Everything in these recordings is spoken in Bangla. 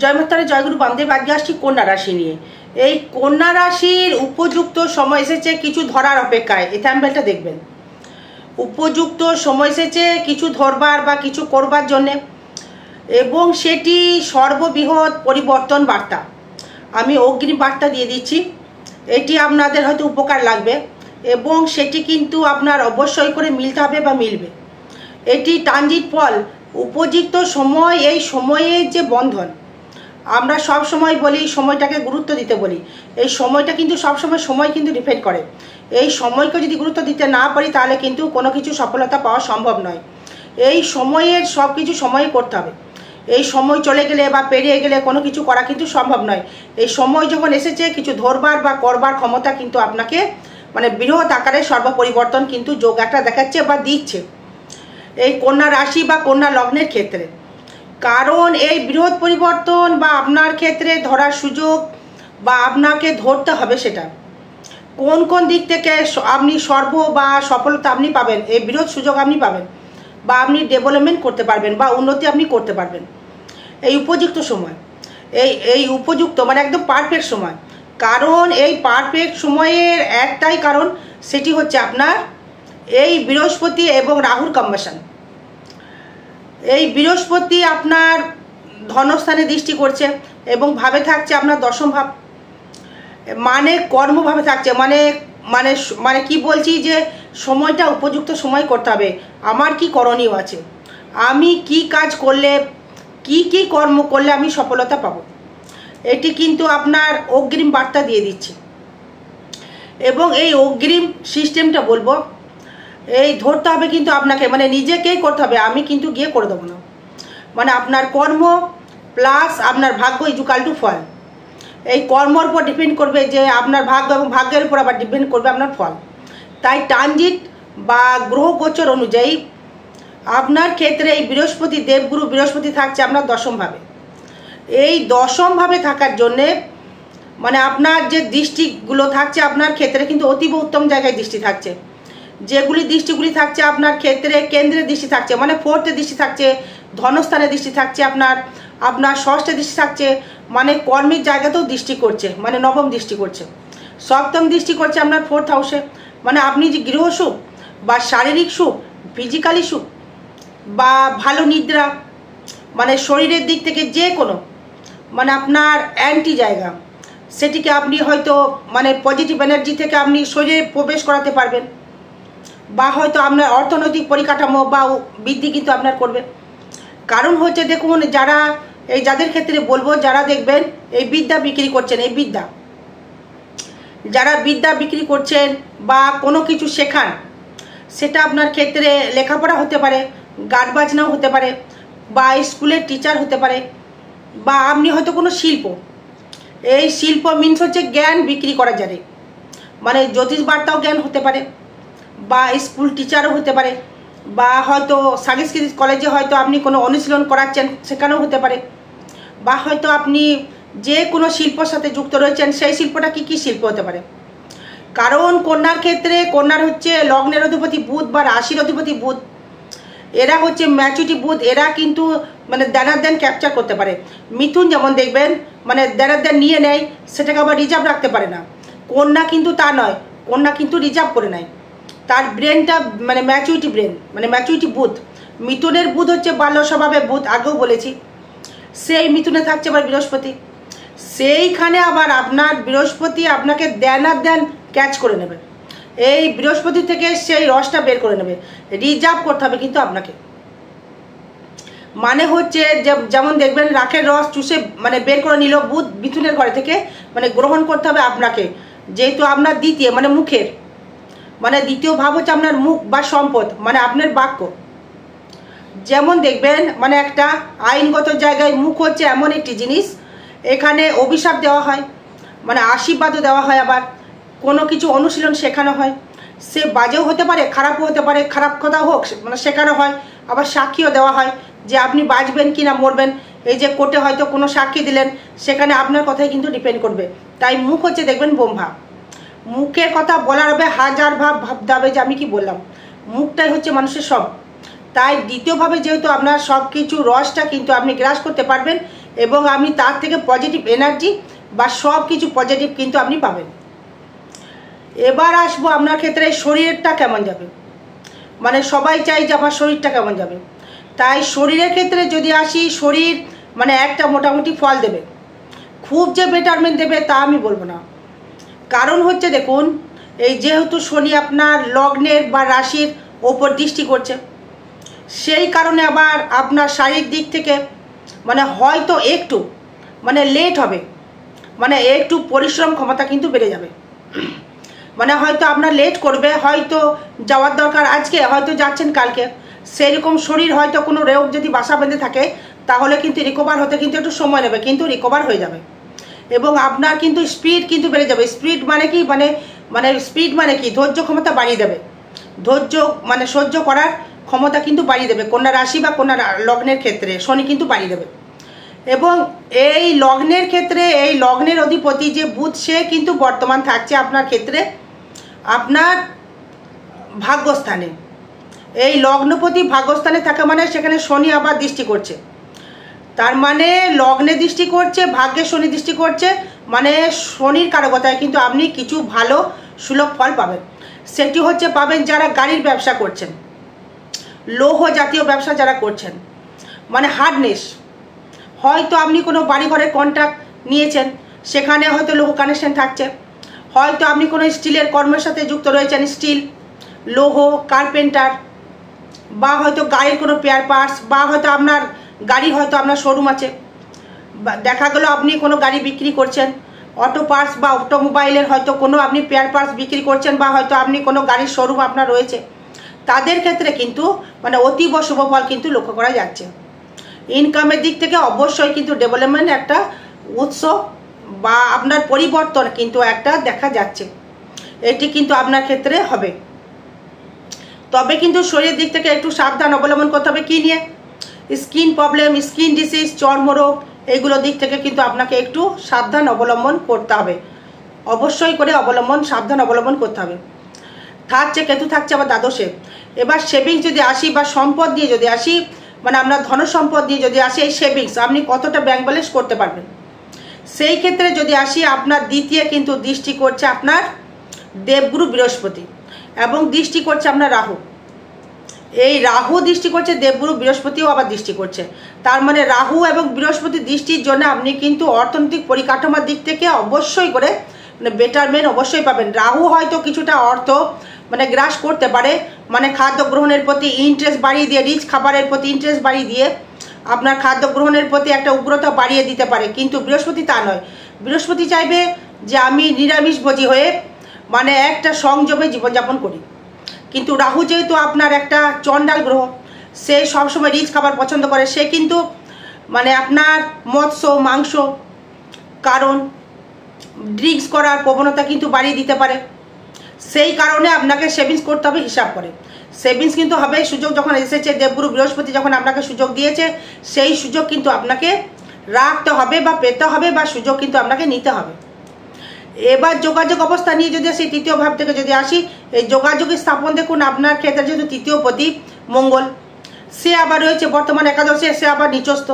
জয় মাতারা, জয়গুরু বামদেব। আজকে আসছি কন্যা রাশি নিয়ে। এই কন্যা রাশির উপযুক্ত সময় এসেছে কিছু ধরার অপেক্ষায়। এই থ্যাম্বনেলটা দেখবেন, উপযুক্ত সময় এসেছে কিছু ধরবার বা কিছু করবার জন্যে, এবং সেটি সর্ববৃহৎ পরিবর্তন বার্তা। আমি অগ্রিম বার্তা দিয়ে দিচ্ছি, এটি আপনাদের হয়তো উপকার লাগবে এবং সেটি কিন্তু আপনার অবশ্যই করে মিলতে হবে বা মিলবে। এটি ট্রানজিট ফল, উপযুক্ত সময়। এই সময়ের যে বন্ধন, আমরা সব সময় বলি সময়টাকে গুরুত্ব দিতে বলি, এই সময়টা কিন্তু সব সময় কিন্তু ডিপেন্ড করে। এই সময়কে যদি গুরুত্ব দিতে না পারি তাহলে কিন্তু কোনো কিছু সফলতা পাওয়া সম্ভব নয়। এই সময়ের সব কিছু সময় করতে হবে। এই সময় চলে গেলে বা পেরিয়ে গেলে কোনো কিছু করা কিন্তু সম্ভব নয়। এই সময় যখন এসেছে কিছু ধরবার বা করবার ক্ষমতা কিন্তু আপনাকে মানে বৃহৎ আকারে সর্বপরিবর্তন কিন্তু যোগ একটা দেখাচ্ছে বা দিচ্ছে এই কন্যা রাশি বা কন্যা লগ্নের ক্ষেত্রে। কারণ এই বৃহৎ পরিবর্তন বা আপনার ক্ষেত্রে ধরার সুযোগ বা আপনাকে ধরতে হবে সেটা কোন কোন দিক থেকে আপনি বা সফলতা আপনি পাবেন, এই বৃহৎ সুযোগ আপনি পাবেন বা আপনি ডেভেলপমেন্ট করতে পারবেন বা উন্নতি আপনি করতে পারবেন এই উপযুক্ত সময়। এই উপযুক্ত মানে একদম পারফেক্ট সময়। কারণ এই পারফেক্ট সময়ের একটাই কারণ, সেটি হচ্ছে আপনার এই বৃহস্পতি এবং রাহুর কম্বিনেশন। এই বৃহস্পতি আপনার ধনস্থানে দৃষ্টি করছে এবং ভাবে থাকছে আপনার দশম ভাব, মানে কর্মভাবে থাকছে। মানে মানে মানে কি বলছি যে সময়টা উপযুক্ত সময় করতে হবে। আমার কি করণীয় আছে, আমি কি কাজ করলে কি কর্ম করলে আমি সফলতা পাবো, এটি কিন্তু আপনার অগ্রিম বার্তা দিয়ে দিচ্ছে। এবং এই অগ্রিম সিস্টেমটা বলবো, এই ধরতে হবে কিন্তু আপনাকে, মানে নিজেকেই করতে হবে। আমি কিন্তু গিয়ে করে দেবো না। মানে আপনার কর্ম প্লাস আপনার ভাগ্য ইজুকাল টু ফল। এই কর্মর উপর ডিপেন্ড করবে যে আপনার ভাগ্য, এবং ভাগ্যের উপর আবার ডিপেন্ড করবে আপনার ফল। তাই ট্রানজিট বা গ্রহ গোচর অনুযায়ী আপনার ক্ষেত্রে এই বৃহস্পতি, দেবগুরু বৃহস্পতি থাকছে আপনার দশমভাবে। এই দশমভাবে থাকার জন্যে মানে আপনার যে দৃষ্টিগুলো থাকছে আপনার ক্ষেত্রে কিন্তু অতীব উত্তম জায়গায় দৃষ্টি থাকছে। যেগুলি দৃষ্টিগুলি থাকছে আপনার ক্ষেত্রে কেন্দ্রের দৃষ্টি থাকছে, মানে ফোর্থে দৃষ্টি থাকছে, ধনস্থানে দৃষ্টি থাকছে, আপনার ষষ্ঠে দৃষ্টি থাকছে, মানে কর্মের জায়গাতেও দৃষ্টি করছে, মানে নবম দৃষ্টি করছে, সপ্তম দৃষ্টি করছে আপনার ফোর্থ হাউসে। মানে আপনি যে গৃহ সুখ বা শারীরিক সুখ, ফিজিক্যালি সুখ বা ভালো নিদ্রা, মানে শরীরের দিক থেকে যে কোনো মানে আপনার অ্যান্টি জায়গা, সেটিকে আপনি হয়তো মানে পজিটিভ এনার্জি থেকে আপনি শরীরে প্রবেশ করাতে পারবেন, বা হয়তো আপনার অর্থনৈতিক পরিকাঠামো বা বৃদ্ধি কিন্তু আপনার করবে। কারণ হচ্ছে দেখুন, যাদের ক্ষেত্রে বলবো, যারা দেখবেন এই বিদ্যা বিক্রি করছেন, যারা বিদ্যা বিক্রি করছেন বা কোনো কিছু শেখান, সেটা আপনার ক্ষেত্রে লেখাপড়া হতে পারে, গান বাজনাও হতে পারে, বা স্কুলের টিচার হতে পারে, বা আপনি হয়তো কোনো শিল্প, এই শিল্প মিনস হচ্ছে জ্ঞান বিক্রি করা যাবে, মানে জ্যোতিষ বার্তাও জ্ঞান হতে পারে, বা স্কুল টিচারও হতে পারে, বা হয়তো সাংস্কৃতিক কলেজে হয়তো আপনি কোনো অনুশীলন করাচ্ছেন, সেখানেও হতে পারে, বা হয়তো আপনি যে কোনো শিল্পর সাথে যুক্ত রয়েছেন, সেই শিল্পটা কি শিল্প হতে পারে। কারণ কন্যার ক্ষেত্রে, কন্যার হচ্ছে লগ্নের অধিপতি বুধ বা রাশির অধিপতি বুধ, এরা হচ্ছে ম্যাচুরিটি বুধ, এরা কিন্তু মানে দেনার দেন ক্যাপচার করতে পারে। মিথুন যেমন দেখবেন মানে দেনার দেন নিয়ে নেয়, সেটাকে আবার রিজার্ভ রাখতে পারে না। কন্যা কিন্তু তা নয়, কন্যা কিন্তু রিজার্ভ করে নেয়, তার ব্রেনটা মানে ম্যাচুরিটি ব্রেন, মানে ম্যাচুরিটি বুধ। মিথুনের বুধ হচ্ছে বাল্য স্বভাবে বুধ, আগেও বলেছি। সেই মিথুনে থাকছে আবার বৃহস্পতি, সেইখানে আবার আপনার বৃহস্পতি আপনাকে দেনার দেন ক্যাচ করে নেবে, এই বৃহস্পতি থেকে সেই রসটা বের করে নেবে, রিজার্ভ করতে হবে কিন্তু আপনাকে। মানে হচ্ছে যেমন দেখবেন রাখের রস চুষে মানে বের করে নিল বুধ মিথুনের ঘরে থেকে, মানে গ্রহণ করতে হবে আপনাকে, যেহেতু আপনার দ্বিতীয় মানে মুখের, মানে দ্বিতীয় ভাব হচ্ছে আপনার মুখ বা সম্পদ, মানে আপনার বাক্য। যেমন দেখবেন মানে একটা আইনগত জায়গায় মুখ হচ্ছে এমন একটি জিনিস, এখানে অভিশাপ দেওয়া হয়, মানে আশীর্বাদও দেওয়া হয়, আবার কোনো কিছু অনুশীলন শেখানো হয়, সে বাজেও হতে পারে, খারাপও হতে পারে, খারাপ কথা হোক মানে শেখানো হয়, আবার সাক্ষীও দেওয়া হয় যে আপনি বাঁচবেন কি না মরবেন। এই যে কোর্টে হয়তো কোনো সাক্ষী দিলেন, সেখানে আপনার কথাই কিন্তু ডিপেন্ড করবে। তাই মুখ হচ্ছে দেখবেন ব্রহ্মা, মুখের কথা বলার হবে হাজার ভাবতে হবে যে আমি কি বললাম। মুখটাই হচ্ছে মানুষের সব। তাই দ্বিতীয়ভাবে যেহেতু আপনার সব কিছু রসটা কিন্তু আপনি গ্রাস করতে পারবেন, এবং আপনি তার থেকে পজিটিভ এনার্জি বা সব কিছু পজিটিভ কিন্তু আপনি পাবেন। এবার আসবো আপনার ক্ষেত্রে শরীরটা কেমন যাবে, মানে সবাই চাই যে আমার শরীরটা কেমন যাবে। তাই শরীরের ক্ষেত্রে যদি আসি, শরীর মানে একটা মোটামুটি ফল দেবে, খুব যে বেটারমেন্ট দেবে তা আমি বলবো না। কারণ হচ্ছে দেখুন, এই যেহেতু শনি আপনার লগ্নের বা রাশির ওপর দৃষ্টি করছে, সেই কারণে আবার আপনার শারীরিক দিক থেকে মানে হয়তো একটু মানে লেট হবে, মানে একটু পরিশ্রম ক্ষমতা কিন্তু বেড়ে যাবে। মানে হয়তো আপনার লেট করবে, হয়তো যাওয়ার দরকার আজকে, হয়তো যাচ্ছেন কালকে, সেরকম শরীর হয়তো কোনো রোগ যদি বাসা বেঁধে থাকে তাহলে কিন্তু রিকভার হতে কিন্তু একটু সময় নেবে, কিন্তু রিকভার হয়ে যাবে। এবং আপনার কিন্তু স্পিড কিন্তু বেড়ে যাবে। স্পিড মানে কি, মানে স্পিড মানে কি, ধৈর্য ক্ষমতা বাড়িয়ে দেবে, ধৈর্য মানে সহ্য করার ক্ষমতা কিন্তু বাড়িয়ে দেবে। কন্যা রাশি বা কন্যা লগ্নের ক্ষেত্রে শনি কিন্তু বাড়িয়ে দেবে। এবং এই লগ্নের ক্ষেত্রে এই লগ্নের অধিপতি যে বুধ, সে কিন্তু বর্তমান থাকছে আপনার ক্ষেত্রে আপনার ভাগ্যস্থানে। এই লগ্নপতি ভাগ্যস্থানে থাকা মানে সেখানে শনি আবার দৃষ্টি করছে, তার মানে লগ্নে দৃষ্টি করছে, ভাগ্যে শনি দৃষ্টি করছে, মানে শনির কারকতায় কিন্তু আপনি কিছু ভালো সুলভ ফল পাবেন। সেটি হচ্ছে পাবেন যারা গাড়ির ব্যবসা করছেন, লৌহ জাতীয় ব্যবসা যারা করছেন, মানে হার্ডনেস, হয়তো আপনি কোনো বাড়িঘরের কন্ট্রাক্ট নিয়েছেন, সেখানে হয়তো লৌহ কানেকশন থাকছে, হয়তো আপনি কোনো স্টিলের কর্মের সাথে যুক্ত রয়েছেন, স্টিল, লৌহ, কার্পেন্টার, বা হয়তো গাড়ির কোনো পেয়ার পার্টস, বা হয়তো আপনার গাড়ি হয়তো আপনার শোরুম আছে, দেখা গেলো আপনি কোনো গাড়ি বিক্রি করছেন, অটো পার্টস বা অটোমোবাইলের হয়তো কোনো আপনি পেয়ার পার্টস বিক্রি করছেন, বা হয়তো আপনি কোনো গাড়ির শোরুম আপনার রয়েছে, তাদের ক্ষেত্রে কিন্তু মানে অতীব শুভ ফল কিন্তু লক্ষ্য করা যাচ্ছে। ইনকামের দিক থেকে অবশ্যই কিন্তু ডেভেলপমেন্ট একটা উৎস বা আপনার পরিবর্তন কিন্তু একটা দেখা যাচ্ছে, এটি কিন্তু আপনার ক্ষেত্রে হবে। তবে কিন্তু শরীরের দিক থেকে একটু সাবধান অবলম্বন করতে হবে। কী নিয়ে? স্কিন প্রবলেম, স্কিন ডিসিজ, চর্মরোগ, এইগুলো দিক থেকে কিন্তু আপনাকে একটু সাবধান অবলম্বন করতে হবে, অবশ্যই করে সাবধান অবলম্বন করতে হবে। থাকছে কেতু থাকছে আবার দ্বাদশে। এবার সেভিংস যদি আসি বা সম্পদ নিয়ে যদি আসি, মানে আপনার ধন সম্পদ নিয়ে যদি আসি, এই সেভিংস আপনি কতটা ব্যাংক ব্যালেন্স করতে পারবেন, সেই ক্ষেত্রে যদি আসি, আপনার দ্বিতীয় কিন্তু দৃষ্টি করছে আপনার দেবগুরু বৃহস্পতি, এবং দৃষ্টি করছে আপনার রাহু। এই রাহু দৃষ্টি করছে, দেবগুরু বৃহস্পতিও আবার দৃষ্টি করছে। তার মানে রাহু এবং বৃহস্পতি দৃষ্টির জন্য আপনি কিন্তু অর্থনৈতিক পরিকাঠামোর দিক থেকে অবশ্যই করে মানে বেটারমেন্ট অবশ্যই পাবেন। রাহু হয়তো কিছুটা অর্থ মানে গ্রাস করতে পারে, মানে খাদ্য গ্রহণের প্রতি ইন্টারেস্ট বাড়িয়ে দিয়ে, রিচ খাবারের প্রতি ইন্টারেস্ট বাড়িয়ে দিয়ে আপনার খাদ্য গ্রহণের প্রতি একটা উগ্রতা বাড়িয়ে দিতে পারে, কিন্তু বৃহস্পতি তা নয়। বৃহস্পতি চাইবে যে আমি নিরামিষভোজী হয়ে মানে একটা সংযমে জীবনযাপন করি। কিন্তু রাহু যেহেতু আপনার একটা চণ্ডাল গ্রহ, সে সবসময় রিচ খাবার পছন্দ করে, সে কিন্তু মানে আপনার মৎস্য মাংস কারণ ড্রিঙ্কস করার প্রবণতা কিন্তু বাড়িয়ে দিতে পারে। সেই কারণে আপনাকে সেভিংস করতে হবে হিসাব করে। সেভিংস কিন্তু হবে, সুযোগ যখন এসেছে, দেবগুরু বৃহস্পতি যখন আপনাকে সুযোগ দিয়েছে, সেই সুযোগ কিন্তু আপনাকে রাখতে হবে বা পেতে হবে, বা সুযোগ কিন্তু আপনাকে নিতে হবে। এবার যোগাযোগ অবস্থা নিয়ে যদি আসি, তৃতীয় ভাব থেকে যদি আসি, এই যোগাযোগের স্থাপন দেখুন আপনার ক্ষেত্রে যেহেতু তৃতীয় পতি মঙ্গল, সে আবার রয়েছে বর্তমান একাদশে, সে আবার নিচস্থ,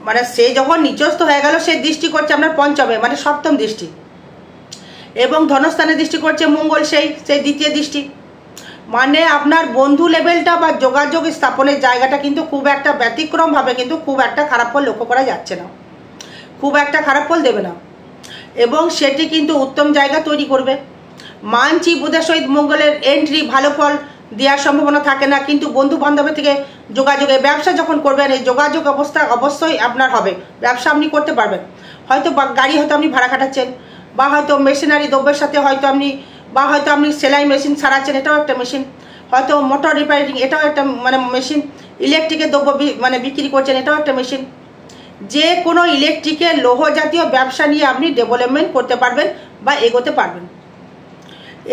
মানে সে যখন নিচস্থ হয়ে গেল, সে দৃষ্টি করছে আপনার পঞ্চমে, মানে সপ্তম দৃষ্টি, এবং ধনস্থানে দৃষ্টি করছে মঙ্গল, সেই দ্বিতীয় দৃষ্টি। মানে আপনার বন্ধু লেভেলটা বা যোগাযোগ স্থাপনের জায়গাটা কিন্তু খুব একটা ব্যতিক্রমভাবে কিন্তু খুব একটা খারাপ ফল লক্ষ্য করা যাচ্ছে না, খুব একটা খারাপ ফল দেবে না, এবং সেটি কিন্তু উত্তম জায়গা তৈরি করবে। মানছি বুধের সহিত মঙ্গলের এন্ট্রি ভালো ফল দেওয়ার সম্ভাবনা থাকে না, কিন্তু বন্ধু বান্ধবের থেকে যোগাযোগে, ব্যবসা যখন করবেন এই যোগাযোগ অবস্থা অবশ্যই আপনার হবে, ব্যবসা আপনি করতে পারবেন। হয়তো গাড়ি হয়তো আপনি ভাড়া খাটাচ্ছেন, বা হয়তো মেশিনারি দ্রব্যের সাথে হয়তো আপনি, বা হয়তো আপনি সেলাই মেশিন সারাচ্ছেন, এটাও একটা মেশিন, হয়তো মোটর রিপেয়ারিং, এটাও একটা মানে মেশিন, ইলেকট্রিকের দ্রব্য মানে বিক্রি করছেন, এটাও একটা মেশিন। যে কোনো ইলেকট্রিকের লৌহ জাতীয় ব্যবসা নিয়ে আপনি ডেভেলপমেন্ট করতে পারবেন বা এগোতে পারবেন।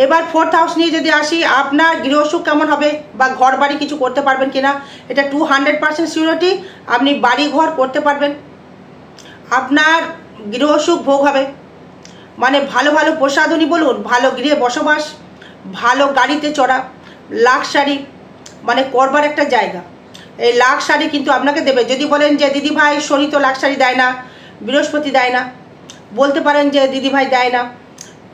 এবার ফোর্থ হাউস নিয়ে যদি আসি, আপনার গৃহসুখ কেমন হবে বা ঘর বাড়ি কিছু করতে পারবেন কিনা, এটা 200% সিউরিটি, আপনি বাড়ি ঘর করতে পারবেন, আপনার গৃহসুখ ভোগ হবে, মানে ভালো ভালো প্রসাধনী বলুন, ভালো গৃহে বসবাস, ভালো গাড়িতে চড়া, লাক্সারি মানে করবার একটা জায়গা, এই লাক্সারি কিন্তু আপনাকে দেবে। যদি বলেন যে দিদি ভাই শনি তো লাক্সারি দেয় না, বৃহস্পতি দেয় না, বলতে পারেন যে দিদি ভাই দেয় না,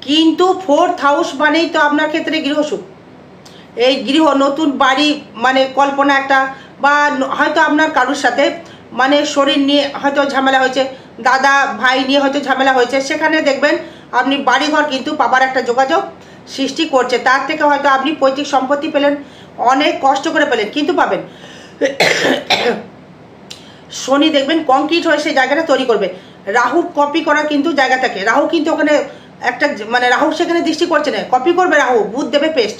কিন্তু 4th হাউস মানেই তো আপনার ক্ষেত্রে গৃহসুখ। এই গৃহ নতুন বাড়ি মানে কল্পনা একটা, বা হয়তো আপনার কারোর সাথে মানে শরীর নিয়ে হয়তো ঝামেলা হয়েছে, দাদা ভাই নিয়ে হয়তো ঝামেলা হয়েছে, সেখানে দেখবেন আপনি বাড়িঘর কিন্তু পাবার একটা যোগাযোগ সৃষ্টি করছে। তার থেকে হয়তো আপনি পৈতৃক সম্পত্তি পেলেন, অনেক কষ্ট করে পেলেন, কিন্তু পাবেন। শনি দেখবেন কংক্রিট হয়ে সেই জায়গাটা তৈরি করবে। রাহু কপি করার কিন্তু জায়গা থাকে, রাহু কিন্তু ওখানে একটা মানে রাহু সেখানে দৃষ্টি করছে না, কপি করবে রাহু, বুধ দেবে পেস্ট,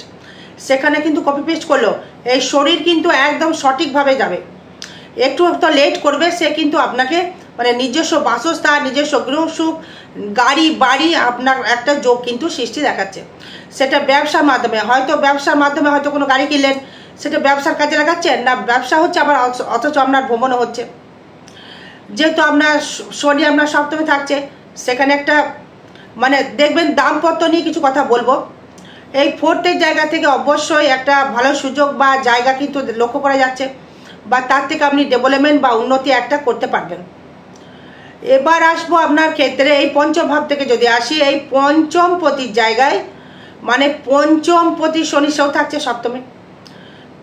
সেখানে কিন্তু কপি পেস্ট করলো। এই শরীর কিন্তু একদম সঠিকভাবে যাবে, একটু তো লেট করবে, সে কিন্তু আপনাকে মানে নিজস্ব বাসস্থান, নিজস্ব গৃহসুখ, গাড়ি বাড়ি আপনার একটা যোগ কিন্তু সৃষ্টি দেখাচ্ছে। সেটা ব্যবসার মাধ্যমে, হয়তো ব্যবসার মাধ্যমে হয়তো কোনো গাড়ি কিনলেন, সেটা ব্যবসার কাজে লাগাচ্ছেন না, ব্যবসা হচ্ছে আবার অথচ আপনার ভ্রমণও হচ্ছে। যেহেতু আপনার শনি আপনার সপ্তমে থাকছে, সেখানে একটা মানে দেখবেন দাম্পত্য নিয়ে কিছু কথা বলবো। এই 4th জায়গা থেকে অবশ্যই একটা ভালো সুযোগ বা জায়গা কিন্তু লক্ষ্য করা যাচ্ছে, বা তার থেকে আপনি ডেভেলপমেন্ট বা উন্নতি একটা করতে পারবেন। এবার আসবো আপনার ক্ষেত্রে এই পঞ্চম ভাব থেকে যদি আসি, এই পঞ্চম পতির জায়গায় মানে পঞ্চম পতি শনি সেও থাকছে সপ্তমে।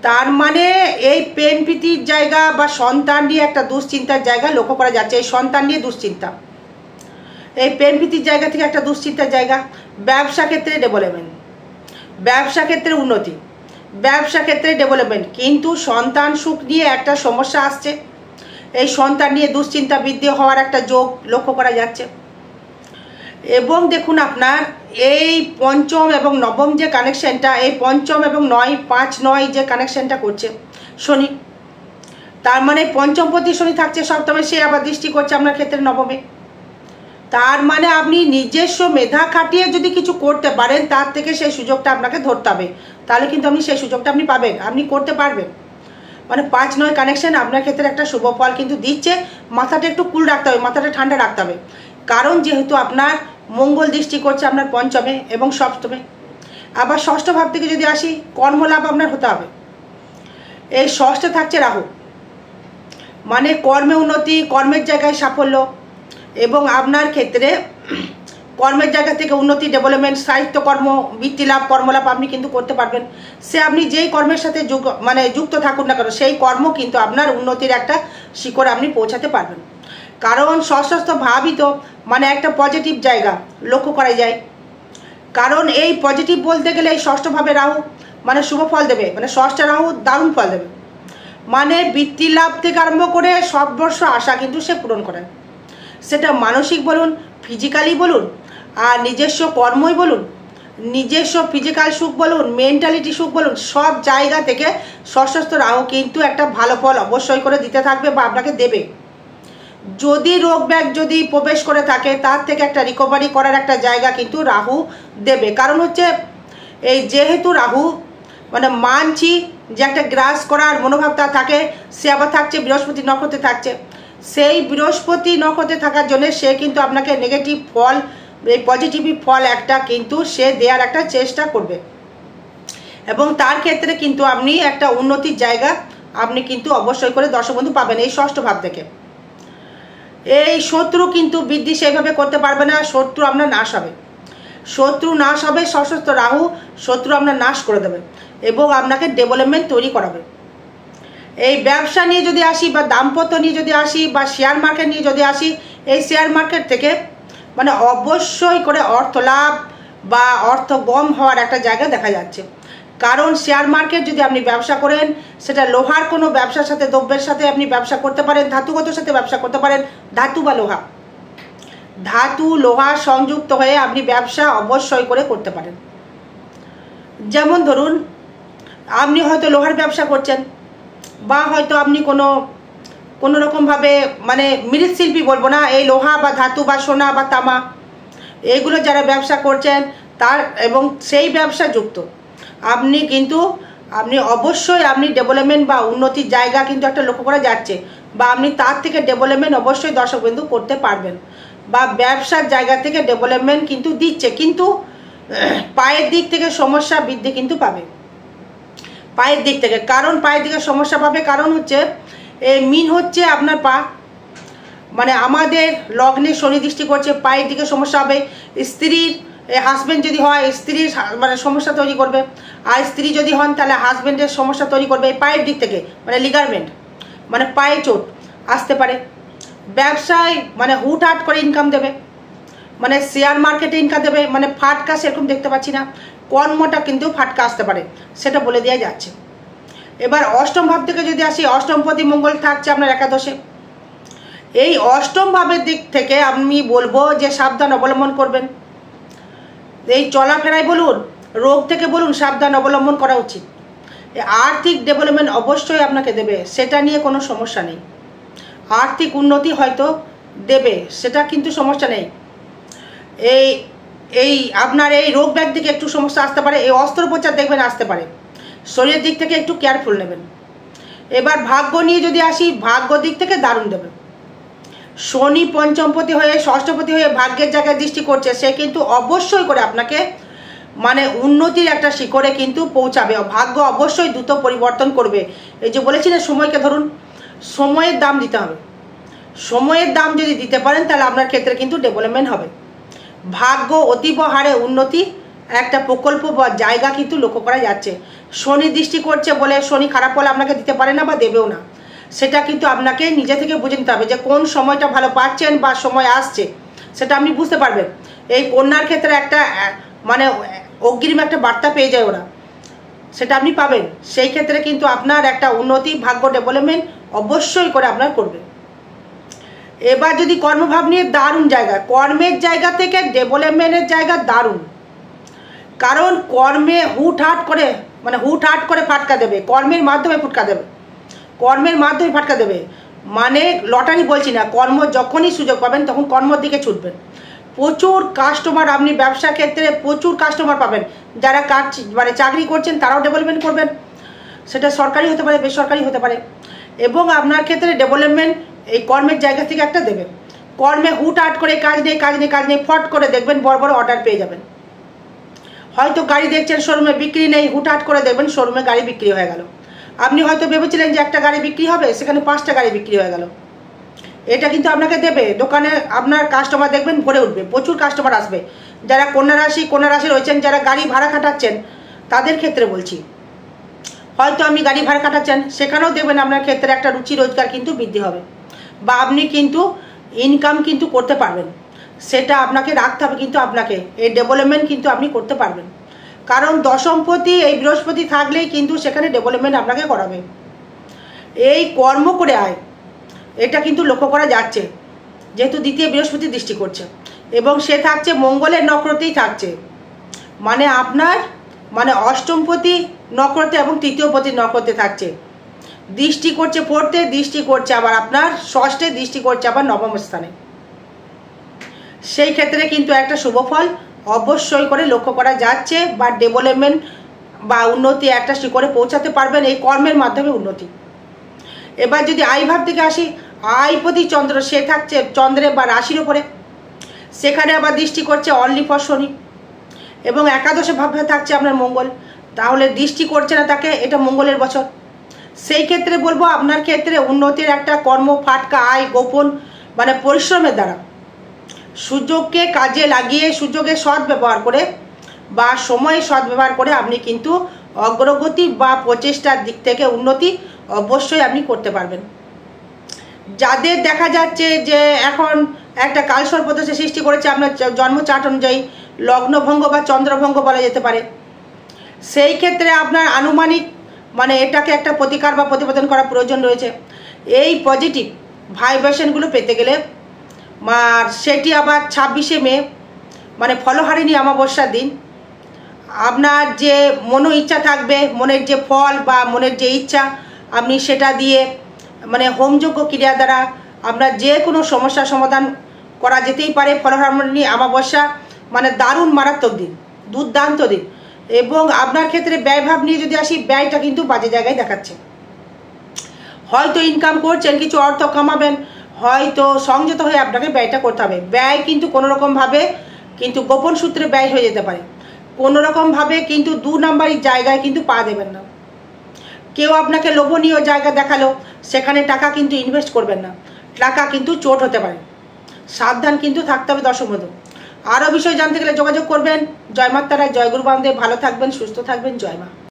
তার মানে এই প্রেম প্রীতির জায়গা বা সন্তান নিয়ে একটা দুশ্চিন্তার জায়গা লক্ষ্য করা যাচ্ছে। এই সন্তান নিয়ে দুশ্চিন্তা, এই প্রেম প্রীতির জায়গা থেকে একটা দুশ্চিন্তার জায়গা। ব্যবসা ক্ষেত্রে ডেভেলপমেন্ট, ব্যবসা ক্ষেত্রে উন্নতি, ব্যবসা ক্ষেত্রে ডেভেলপমেন্ট, কিন্তু সন্তান সুখ নিয়ে একটা সমস্যা আসছে। এই সন্তান নিয়ে দুশ্চিন্তা বৃদ্ধি হওয়ার একটা যোগ লক্ষ্য করা যাচ্ছে। এবং দেখুন আপনার এই পঞ্চম এবং নবম যে কানেকশনটা, এই পঞ্চম এবং 9, 5, 9 যে কানেকশনটা করছে শনি, তার মানে পঞ্চম পতি শনি থাকছে সপ্তমে, সে আবার দৃষ্টি করছে আপনার ক্ষেত্রে নবমে। তার মানে আপনি নিজস্ব মেধা খাটিয়ে যদি কিছু করতে পারেন, তার থেকে সেই সুযোগটা আপনাকে ধরতে হবে, তাহলে কিন্তু আপনি সেই সুযোগটা আপনি পাবেন, আপনি করতে পারবেন। মানে 5, 9 কানেকশন আপনার ক্ষেত্রে একটা শুভ ফল কিন্তু দিচ্ছে। মাথাটা একটু কুল রাখতে হবে, মাথাটা ঠান্ডা রাখতে হবে, কারণ যেহেতু আপনার মঙ্গল দৃষ্টি করছে আপনার পঞ্চমে এবং সপ্তমে। আবার ষষ্ঠ ভাব থেকে যদি আসি, কর্মলাভ আপনার হতে হবে। এই ষষ্ঠে থাকছে রাহু, মানে কর্মে উন্নতি, কর্মের জায়গায় সাফল্য, এবং আপনার ক্ষেত্রে কর্মের জায়গা থেকে উন্নতি, ডেভেলপমেন্ট, সাহিত্য কর্ম, বৃত্তি লাভ, কর্মলাভ আপনি কিন্তু করতে পারবেন। সে আপনি যেই কর্মের সাথে যুক্ত থাকুন না কেন, সেই কর্ম কিন্তু আপনার উন্নতির একটা শিখরে আপনি পৌঁছাতে পারবেন। কারণ ষষ্ঠ ভাবই তো মানে একটা পজিটিভ জায়গা লক্ষ্য করা যায়। কারণ এই পজিটিভ বলতে গেলে এই ষষ্ঠভাবে রাহু মানে শুভ ফল দেবে, মানে ষষ্ঠে রাহু দারুণ ফল দেবে। মানে বৃত্তি লাভ থেকে আরম্ভ করে সর্বস্ব আশা কিন্তু সে পূরণ করে, সেটা মানসিক বলুন, ফিজিক্যালি বলুন, আর নিজস্ব কর্মই বলুন, নিজস্ব ফিজিক্যাল সুখ বলুন, মেন্টালিটি সুখ বলুন, সব জায়গা থেকে ষষ্ঠ রাহু কিন্তু একটা ভালো ফল অবশ্যই করে দিতে থাকবে বা আপনাকে দেবে। যদি রোগ ব্যাগ যদি প্রবেশ করে থাকে, তার থেকে একটা রিকভারি করার একটা জায়গা কিন্তু রাহু দেবে। কারণ হচ্ছে এই যেহেতু রাহু মানে মানছি যে একটা গ্রাস করার মনোভাবটা থাকে, সে আবার থাকছে বৃহস্পতি নক্ষত্রে থাকছে, সেই বৃহস্পতি নক্ষত্রে থাকার জন্য সে কিন্তু আপনাকে নেগেটিভ ফল, এই পজিটিভ ফল একটা কিন্তু সে দেওয়ার একটা চেষ্টা করবে, এবং তার ক্ষেত্রে কিন্তু আপনি একটা উন্নতির জায়গা আপনি কিন্তু অবশ্যই করে দর্শক বন্ধু পাবেন এই ষষ্ঠ ভাব থেকে। এই শত্রু কিন্তু বৃদ্ধি সেইভাবে করতে পারবে না, শত্রু আপনার নাশ হবে, শত্রু নাশ হবে, সশস্ত্র রাহু শত্রু আপনার নাশ করে দেবে এবং আপনাকে ডেভেলপমেন্ট তৈরি করাবে। এই ব্যবসা নিয়ে যদি আসি বা দাম্পত্য নিয়ে যদি আসি বা শেয়ার মার্কেট নিয়ে যদি আসি, এই শেয়ার মার্কেট থেকে মানে অবশ্যই করে অর্থ লাভ বা অর্থ গম হওয়ার একটা জায়গা দেখা যাচ্ছে। কারণ শেয়ার মার্কেট যদি আপনি ব্যবসা করেন, সেটা লোহার কোনো ব্যবসার সাথে, দ্রব্যের সাথে আপনি ব্যবসা করতে পারেন, ধাতুগত সাথে ব্যবসা করতে পারেন, ধাতু বা লোহা, ধাতু লোহা সংযুক্ত হয়ে আপনি ব্যবসা অবশ্যই করে করতে পারেন। যেমন ধরুন আপনি হয়তো লোহার ব্যবসা করছেন, বা হয়তো আপনি কোনো রকমভাবে মানে মৃৎশিল্পী বলবো না, এই লোহা বা ধাতু বা সোনা বা তামা এইগুলো যারা ব্যবসা করছেন তার এবং সেই ব্যবসা যুক্ত আপনি অবশ্যই আপনি ডেভেলপমেন্ট বা উন্নতির জায়গা কিন্তু একটা লক্ষ্য করা যাচ্ছে, বা আপনি তার থেকে ডেভেলপমেন্ট অবশ্যই দর্শকবিন্দু করতে পারবেন, বা ব্যবসার জায়গা থেকে ডেভেলপমেন্ট কিন্তু দিচ্ছে, কিন্তু পায়ের দিক থেকে সমস্যা বৃদ্ধি কিন্তু পাবে। পায়ের দিক থেকে, কারণ পায়ের দিকে সমস্যা পাবে, কারণ হচ্ছে এই মিন হচ্ছে আপনার পা, মানে আমাদের লগ্নে শনি দৃষ্টি করছে, পায়ের দিকে সমস্যা হবে। স্ত্রীর হাজব্যান্ড যদি হয় স্ত্রীর মানে সমস্যা তৈরি করবে, আর স্ত্রী যদি হন তাহলে হাজব্যান্ডের সমস্যা তৈরি করবে এই পায়ের দিক থেকে, মানে লিগারমেন্ট, মানে পায়ে চোট আসতে পারে। ব্যবসায় মানে হুটহাট করে ইনকাম দেবে, মানে শেয়ার মার্কেটে ইনকাম দেবে, মানে ফাটকা সেরকম দেখতে পাচ্ছি না, কর্মটা কিন্তু ফাটকা আসতে পারে, সেটা বলে দেওয়া যাচ্ছে। এবার অষ্টম ভাব থেকে যদি আসি, অষ্টমপতি মঙ্গল থাকছে আপনার একাদশে। এই অষ্টম ভাবের দিক থেকে আমি বলবো যে সাবধান অবলম্বন করবেন। এই চলাফেরায় বলুন, রোগ থেকে বলুন, সাবধান অবলম্বন করা উচিত। আর্থিক ডেভেলপমেন্ট অবশ্যই আপনাকে দেবে, সেটা নিয়ে কোনো সমস্যা নেই। আর্থিক উন্নতি হয়তো দেবে, সেটা কিন্তু সমস্যা নেই। এই আপনার এই রোগ ব্যাগ দিকে একটু সমস্যা আসতে পারে, এই অস্ত্রোপচার দেখবেন আসতে পারে, শরীরের দিক থেকে একটু কেয়ারফুল নেবেন। এবার ভাগ্য নিয়ে যদি আসি, ভাগ্য দিক থেকে দারুণ দেবে। শনি পঞ্চমপতি হয়ে ষষ্ঠপতি হয়ে ভাগ্যের জায়গায় দৃষ্টি করছে, সে কিন্তু অবশ্যই করে আপনাকে মানে উন্নতির একটা শিখরে কিন্তু পৌঁছাবে, ভাগ্য অবশ্যই দ্রুত পরিবর্তন করবে। এই যে বলেছি না, সময়কে ধরুন, সময়ের দাম দিতে হবে, সময়ের দাম যদি দিতে পারেন তাহলে আপনার ক্ষেত্রে কিন্তু ডেভেলপমেন্ট হবে। ভাগ্য অতীব হারে উন্নতি একটা প্রকল্প বা জায়গা কিন্তু লক্ষ্য করা যাচ্ছে। শনি দৃষ্টি করছে বলে শনি খারাপ ফল আপনাকে দিতে পারে না বা দেবেও না, সেটা কিন্তু আপনাকে নিজে থেকে বুঝে নিতে হবে যে কোন সময়টা ভালো পাচ্ছেন বা সময় আসছে, সেটা আপনি বুঝতে পারবেন। এই কন্যার ক্ষেত্রে একটা মানে অগ্রিম একটা বার্তা পেয়ে যায় ওরা, সেটা আপনি পাবেন। সেই ক্ষেত্রে কিন্তু আপনার একটা উন্নতি, ভাগ্য ডেভেলপমেন্ট অবশ্যই করে আপনার করবে। এবার যদি কর্মভাব নিয়ে দারুণ জায়গা, কর্মের জায়গা থেকে ডেভেলপমেন্টের জায়গা দারুণ, কারণ কর্মে হুটহাট করে ফাটকা দেবে, কর্মের মাধ্যমে ফুটকা দেবে, কর্মের মাধ্যমে ফাটকা দেবে, মানে লটারি বলছি না, কর্ম যখনই সুযোগ পাবেন তখন কর্মর দিকে ছুটবেন। প্রচুর কাস্টমার, আপনি ব্যবসা ক্ষেত্রে প্রচুর কাস্টমার পাবেন, যারা কাজ মানে চাকরি করছেন তারাও ডেভেলপমেন্ট করবেন, সেটা সরকারি হতে পারে বেসরকারি হতে পারে, এবং আপনার ক্ষেত্রে ডেভেলপমেন্ট এই কর্মের জায়গা থেকে একটা দেবে। কর্মে হুটহাট করে কাজ নেই ফট করে দেখবেন বড় বড় অর্ডার পেয়ে যাবেন। হয়তো গাড়ি দেখছেন শোরুমে বিক্রি নেই, হুটহাট করে দেখবেন শোরুমে গাড়ি বিক্রি হয়ে গেল। আপনি হয়তো ভেবেছিলেন যে একটা গাড়ি বিক্রি হবে, সেখানে 5টা গাড়ি বিক্রি হয়ে গেল। এটা কিন্তু আপনাকে দেবে, দোকানে আপনার কাস্টমার দেখবেন ভরে উঠবে, প্রচুর কাস্টমার আসবে। যারা কন্যা রাশি রয়েছেন, যারা গাড়ি ভাড়া খাটাচ্ছেন তাদের ক্ষেত্রে বলছি, হয়তো আপনি গাড়ি ভাড়া খাটাচ্ছেন, সেখানেও দেখবেন আপনার ক্ষেত্রে একটা রুচি রোজগার কিন্তু বৃদ্ধি হবে, বা আপনি কিন্তু ইনকাম কিন্তু করতে পারবেন। সেটা আপনাকে রাখতে হবে, কিন্তু আপনাকে এই ডেভেলপমেন্ট কিন্তু আপনি করতে পারবেন, কারণ দশমপতি এই বৃহস্পতি থাকলেই কিন্তু সেখানে ডেভেলপমেন্ট আপনাকে করাবে। এই কর্ম করে আয়, এটা কিন্তু লক্ষ্য করা যাচ্ছে, যেহেতু দ্বিতীয় বৃহস্পতি দৃষ্টি করছে এবং সে থাকছে মঙ্গলের নক্ষত্রেই থাকছে, মানে আপনার মানে অষ্টমপতি নক্ষত্রে এবং তৃতীয়পতি নক্ষত্রে থাকছে, দৃষ্টি করছে 4তে, দৃষ্টি করছে আবার আপনার 6ষ্ঠে, দৃষ্টি করছে আবার 9ম স্থানে। সেই ক্ষেত্রে কিন্তু একটা শুভ ফল অবশ্যই করে লক্ষ্য করা যাচ্ছে, বা ডেভেলপমেন্ট বা উন্নতি একটা শিখরে পৌঁছাতে পারবেন এই কর্মের মাধ্যমে উন্নতি। এবার যদি আয় ভাব থেকে আসি, আয়পতি চন্দ্র, সে থাকছে চন্দ্রের বা রাশির উপরে, সেখানে আবার দৃষ্টি করছে অনলি ফর শনি, এবং একাদশে ভাবে থাকছে আপনার মঙ্গল, তাহলে দৃষ্টি করছে না তাকে, এটা মঙ্গলের বছর। সেই ক্ষেত্রে বলবো আপনার ক্ষেত্রে উন্নতির একটা কর্ম ফাটকা আয় গোপন মানে পরিশ্রমের দ্বারা, সুযোগকে কাজে লাগিয়ে সুযোগের সৎ ব্যবহার করে বা সময়ের সৎ ব্যবহার করে আপনি কিন্তু অগ্রগতি বা প্রচেষ্টার দিক থেকে উন্নতি অবশ্যই আপনি করতে পারবেন। যাদের দেখা যাচ্ছে যে এখন একটা কালসর্পদোষের সৃষ্টি করেছে আপনার জন্ম চার্ট অনুযায়ী, লগ্নভঙ্গ বা চন্দ্রভঙ্গ বলা যেতে পারে, সেই ক্ষেত্রে আপনার আনুমানিক মানে এটাকে একটা প্রতিকার বা প্রতিবেদন করা প্রয়োজন রয়েছে। এই পজিটিভ ভাইব্রেশনগুলো পেতে গেলে আর সেটি আবার 26শে মে মানে ফলহারিণী অমাবস্যার দিন আপনার যে মনো ইচ্ছা থাকবে, মনের যে ফল বা মনের যে ইচ্ছা, আপনি সেটা দিয়ে মানে হোমযজ্ঞ ক্রিয়া দ্বারা আপনার যে কোনো সমস্যার সমাধান করা যেতেই পারে। ফলহারিণী অমাবস্যা মানে দারুণ মারাত্মক দিন, দুর্দান্ত দিন। এবং আপনার ক্ষেত্রে ব্যয়ভাব নিয়ে যদি আসি, ব্যয়টা কিন্তু বাজে জায়গায় দেখাচ্ছে। হয়তো ইনকাম করছেন, কিছু অর্থ কামাবেন, হয়তো সংযত হয়ে আপনাকে ব্যয়টা করতে হবে। ব্যয় কিন্তু কোনোরকমভাবে কিন্তু গোপন সূত্রে ব্যয় হয়ে যেতে পারে, কোনোরকমভাবে কিন্তু 2 নাম্বারের জায়গায় কিন্তু পা দেবেন না। কেউ আপনাকে লোভনীয় জায়গা দেখালো, সেখানে টাকা কিন্তু ইনভেস্ট করবেন না, টাকা কিন্তু চোট হতে পারে, সাবধান কিন্তু থাকতে হবে দর্শক বন্ধু। আরও বিষয় জানতে গেলে যোগাযোগ করবেন। জয় মা তারা, জয় গুরু বামদেব। ভালো থাকবেন, সুস্থ থাকবেন। জয় মা।